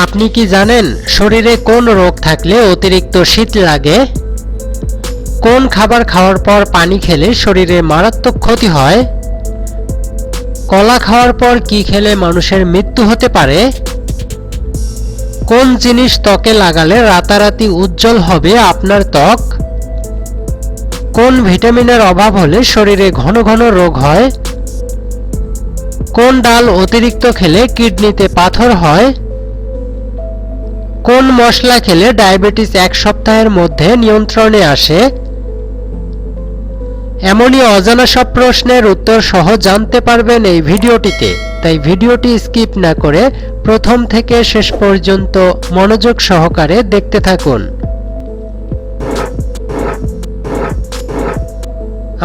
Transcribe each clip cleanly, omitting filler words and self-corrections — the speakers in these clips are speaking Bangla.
আপনি কি জানেন শরীরে কোন রোগ থাকলে অতিরিক্ত শীত লাগে? কোন খাবার খাওয়ার পর পানি খেলে শরীরে মারাত্মক ক্ষতি হয়? কলা খাওয়ার পর কি খেলে মানুষের মৃত্যু হতে পারে? কোন জিনিস ত্বকে লাগালে রাতারাতি উজ্জ্বল হবে আপনার ত্বক? কোন ভিটামিনের অভাব হলে শরীরে ঘন ঘন রোগ হয়? কোন ডাল অতিরিক্ত খেলে কিডনিতে পাথর হয়? কোন মশলা খেলে ডায়াবেটিস 1 সপ্তাহের মধ্যে নিয়ন্ত্রণে আসে? এমনই অজানা সব প্রশ্নের উত্তর সহ জানতে পারবেন এই ভিডিওটিতে, তাই ভিডিওটি স্কিপ না করে প্রথম থেকে শেষ পর্যন্ত মনোযোগ সহকারে দেখতে থাকুন।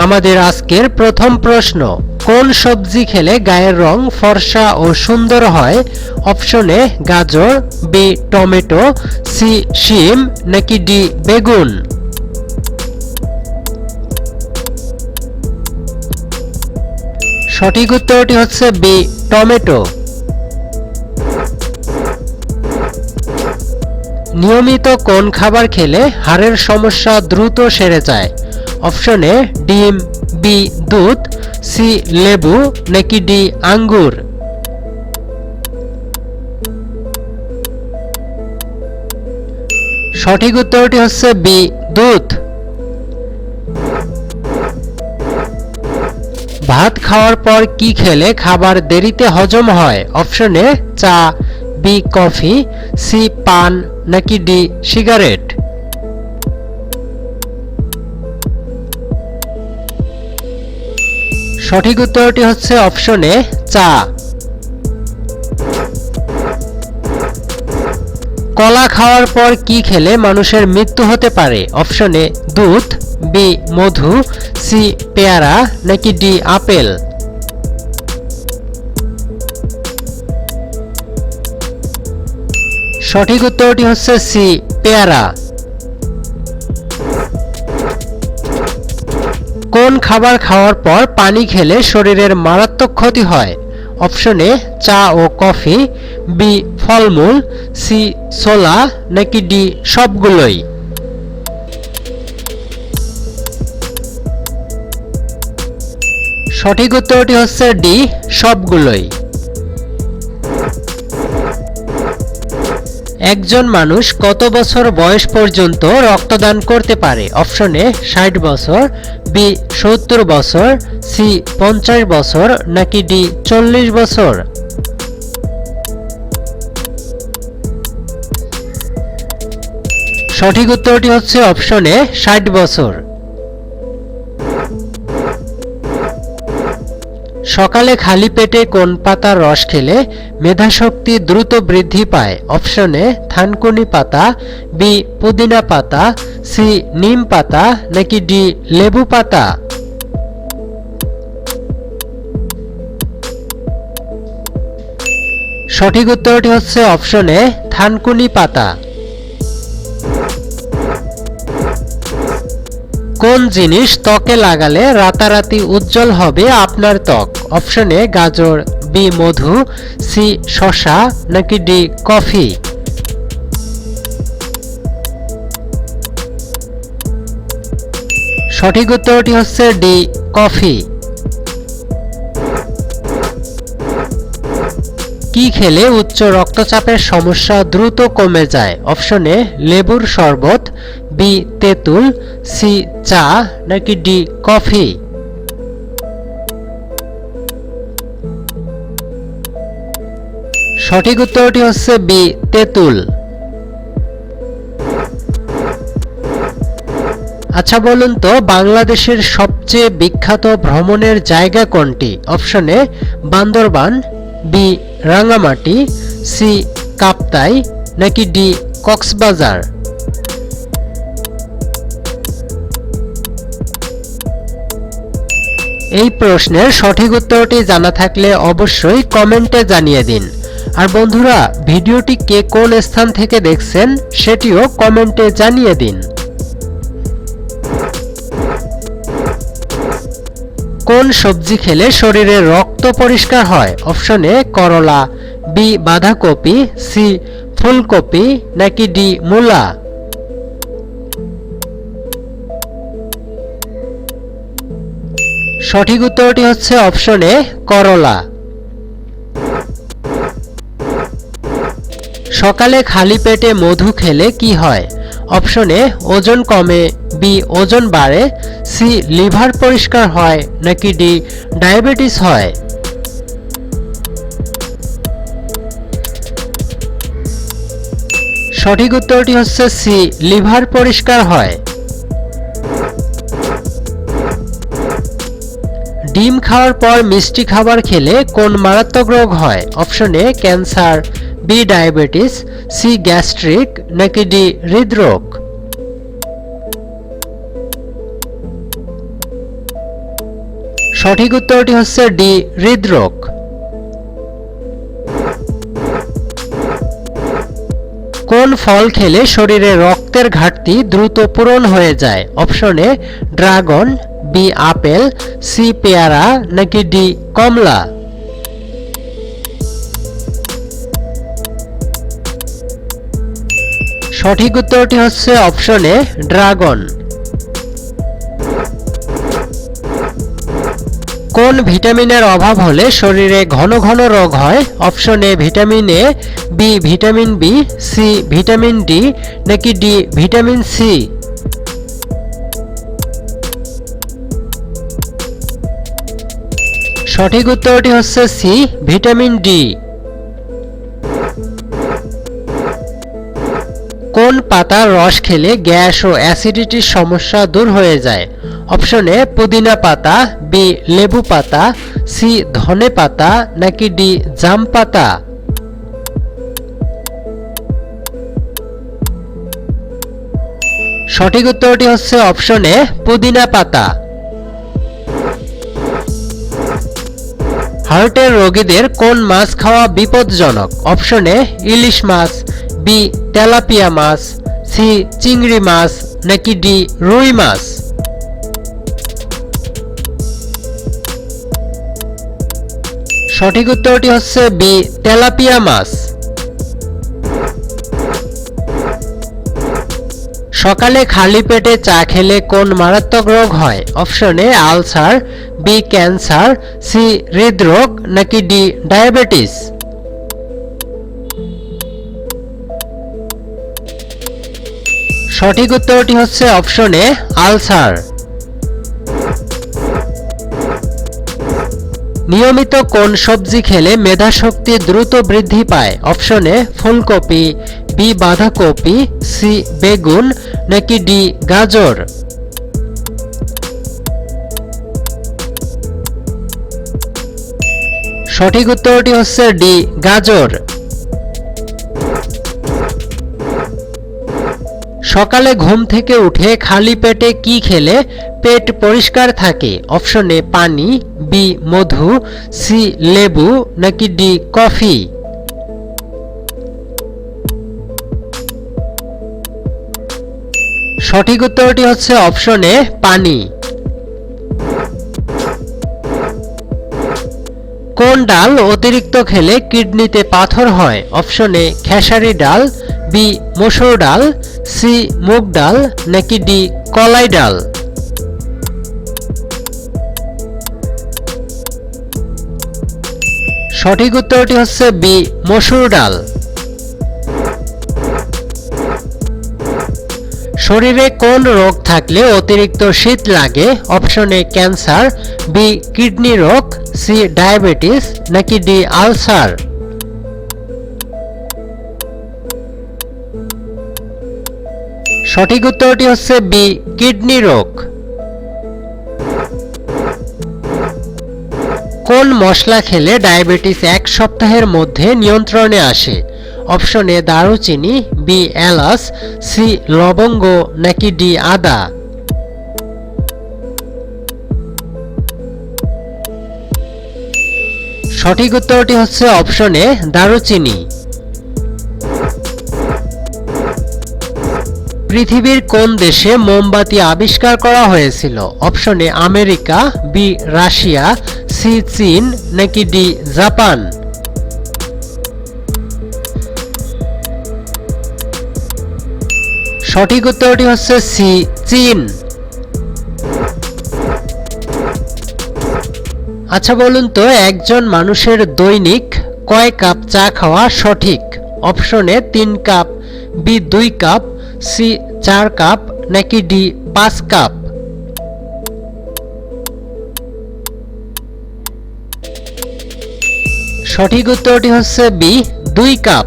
আমাদের আজকের প্রথম প্রশ্ন, কোন সবজি খেলে গায়ের রং ফর্সা ও সুন্দর হয়? অপশন এ গাজর, বি টমেটো, সি শিম নাকি ডি বেগুন? সঠিক উত্তরটি হচ্ছে বি টমেটো। নিয়মিত কোন খাবার খেলে হাড়ের সমস্যা দ্রুত সেরে যায়? অপশন এ ডিম, বি দুধ, সি লেবু নাকি ডি আঙ্গুর? সঠিক উত্তরটি হচ্ছে বি দুধ। ভাত খাওয়ার পর কি খেলে খাবার দেরিতে হজম হয়? অপশন এ চা, বি কফি, সি পান নাকি ডি সিগারেট? সঠিক উত্তরটি হচ্ছে অপশন এ চা। কলা খাওয়ার পর কি খেলে মানুষের মৃত্যু হতে পারে? অপশন এ দুধ, বি মধু, সি পেয়ারা নাকি ডি আপেল? সঠিক উত্তরটি হচ্ছে সি পেয়ারা। কোন খাবার খাওয়ার পর পানি খেলে শরীরের মারাত্মক ক্ষতি হয়? অপশন এ চা ও কফি, বি ফলমূল, সি ছোলা নাকি ডি সবগুলোই? সঠিক উত্তরটি হচ্ছে ডি সবগুলোই। একজন মানুষ কত বছর বয়স পর্যন্ত রক্তদান করতে পারে? অপশন এ 60 বছর, বি 70 বছর, সি 50 বছর নাকি ডি 40 বছর? সঠিক উত্তরটি হচ্ছে অপশন এ 60 বছর। সকালে খালি পেটে কোন পাতার রস খেলে মেধাশক্তি দ্রুত বৃদ্ধি পায়? অপশন এ থানকুনি পাতা, বি পুদিনা পাতা, সি নিম পাতা নাকি ডি লেবু পাতা? সঠিক উত্তরটি হচ্ছে অপশন এ থানকুনি পাতা। কোন জিনিস ত্বকে লাগালে রাতারাতি উজ্জ্বল হবে আপনার ত্বক? অপশন এ গাজর, বি মধু, সি শসা নাকি ডি কফি? সঠিক উত্তরটি হচ্ছে ডি কফি। কি খেলে উচ্চ রক্তচাপের সমস্যা দ্রুত কমে যায়? অপশন এ লেবুর শরবত, বি তেঁতুল, সি চা নাকি ডি কফি? সঠিক উত্তরটি হচ্ছে বি তেঁতুল। আচ্ছা বলুন তো, বাংলাদেশের সবচেয়ে বিখ্যাত ভ্রমণের জায়গা কোনটি? Option A Bandarban, B Rangamati, C Kaptai নাকি ডি কক্সবাজার? এই প্রশ্নের সঠিক উত্তরটি জানা থাকলে অবশ্যই কমেন্টে জানিয়ে দিন। আর বন্ধুরা, ভিডিওটি কে কোন স্থান থেকে দেখছেন সেটিও কমেন্টে জানিয়ে দিন। কোন সবজি খেলে শরীরে রক্ত পরিষ্কার হয়? অপশন এ করলা, বি বাঁধাকপি, সি ফুলকপি নাকি ডি মূলা? সঠিক উত্তরটি হচ্ছে অপশন এ করলা। সকালে খালি পেটে মধু খেলে কি হয়? অপশন এ ওজন কমে, বি ওজন বাড়ে, সি লিভার পরিষ্কার হয় নাকি ডি ডায়াবেটিস হয়? সঠিক উত্তরটি হচ্ছে সি লিভার পরিষ্কার হয়। ডিম খাওয়ার পর মিষ্টি খাবার খেলে কোন মারাত্মক রোগ হয়? Option A cancer, B diabetes, C gastric নাকি ডি হৃদরোগ? সঠিক উত্তরটি হচ্ছে ডি হৃদরোগ। কোন ফল খেলে শরীরে রক্তের ঘাটতি দ্রুত পূরণ হয়ে যায়? Option A dragon, B apple, C পেয়ারা নাকি ডি কমলা? সঠিক উত্তরটি হচ্ছে অপশন এ ড্রাগন। কোন ভিটামিনের অভাব হলে শরীরে ঘন ঘন রোগ হয়? Option A vitamin A, B vitamin B, C vitamin D নাকি ডি ভিটামিন সি? সঠিক উত্তরটি হচ্ছে সি ভিটামিন ডি। কোন পাতার রস খেলে গ্যাস ও অ্যাসিডিটির সমস্যা দূর হয়ে যায়? অপশন এ পুদিনা পাতা, বি লেবু পাতা, সি ধনে পাতা নাকি ডি জাম পাতা? সঠিক উত্তরটি হচ্ছে অপশন এ পুদিনা পাতা। হার্টের রোগীদের কোন মাছ খাওয়া বিপজ্জনক? অপশন এ ইলিশ মাছ, বি তেলাপিয়া মাছ, সি চিংড়ি মাছ নাকি ডি রুই মাছ? সঠিক উত্তরটি হচ্ছে বি তেলাপিয়া মাছ। সকালে খালি পেটে চা খেলে কোন মারাত্মক রোগ হয়? Option A ulcer, B cancer, C হৃদরোগ নাকি ডি ডায়াবেটিস? সঠিক উত্তরটি হচ্ছে অপশন এ আলসার। নিয়মিত কোন সবজি খেলে মেধাশক্তি দ্রুত বৃদ্ধি পায়? অপশন এ ফুলকপি, বি বাঁধাকপি, সি বেগুন নাকি ডি গাজর? সঠিক উত্তরটি হচ্ছে ডি গাজর। সকালে ঘুম থেকে উঠে খালি পেটে কি খেলে পেট পরিষ্কার থাকে? অপশন এ পানি, বি মধু, সি লেবু নাকি ডি কফি? সঠিক উত্তরটি হচ্ছে অপশন এ পানি। কোন ডাল অতিরিক্ত খেলে কিডনিতে পাথর হয়? অপশন এ খেসারি ডাল, বি মসুর ডাল, সি মুগ ডাল নাকি ডি কলাই ডাল? সঠিক উত্তরটি হচ্ছে বি মসুর ডাল। শরীরে কোন রোগ থাকলে অতিরিক্ত শীত লাগে? Option A cancer, B kidney রোগ, সি ডায়াবেটিস নাকি ডি আলসার? সঠিক উত্তরটি হচ্ছে বি কিডনি রোগ। কোন মশলা খেলে ডায়াবেটিস 1 সপ্তাহের মধ্যে নিয়ন্ত্রণে আসে? অপশন এ দারুচিনি, বি এলাচ, সি লবঙ্গ নাকি ডি আদা? সঠিক উত্তরটি হচ্ছে অপশন এ দারুচিনি। পৃথিবীর কোন দেশে মোমবাতি আবিষ্কার করা হয়েছিল? Option A America, B Russia, C চীন নাকি ডি জাপান? সঠিক উত্তরটি হচ্ছে সি, চীন। আচ্ছা বলুন তো, একজন মানুষের দৈনিক কয় কাপ চা খাওয়া সঠিক? Option A 3 cup, B 2 cup, C 4 cup, নাকি ডি 5 কাপ? সঠিক উত্তরটি হচ্ছে বি 2 কাপ।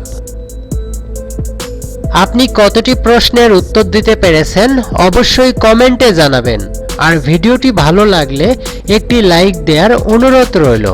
আপনি কতটি প্রশ্নের উত্তর দিতে পেরেছেন অবশ্যই কমেন্টে জানাবেন। আর ভিডিওটি ভালো লাগলে একটি লাইক দেওয়ার অনুরোধ রইল।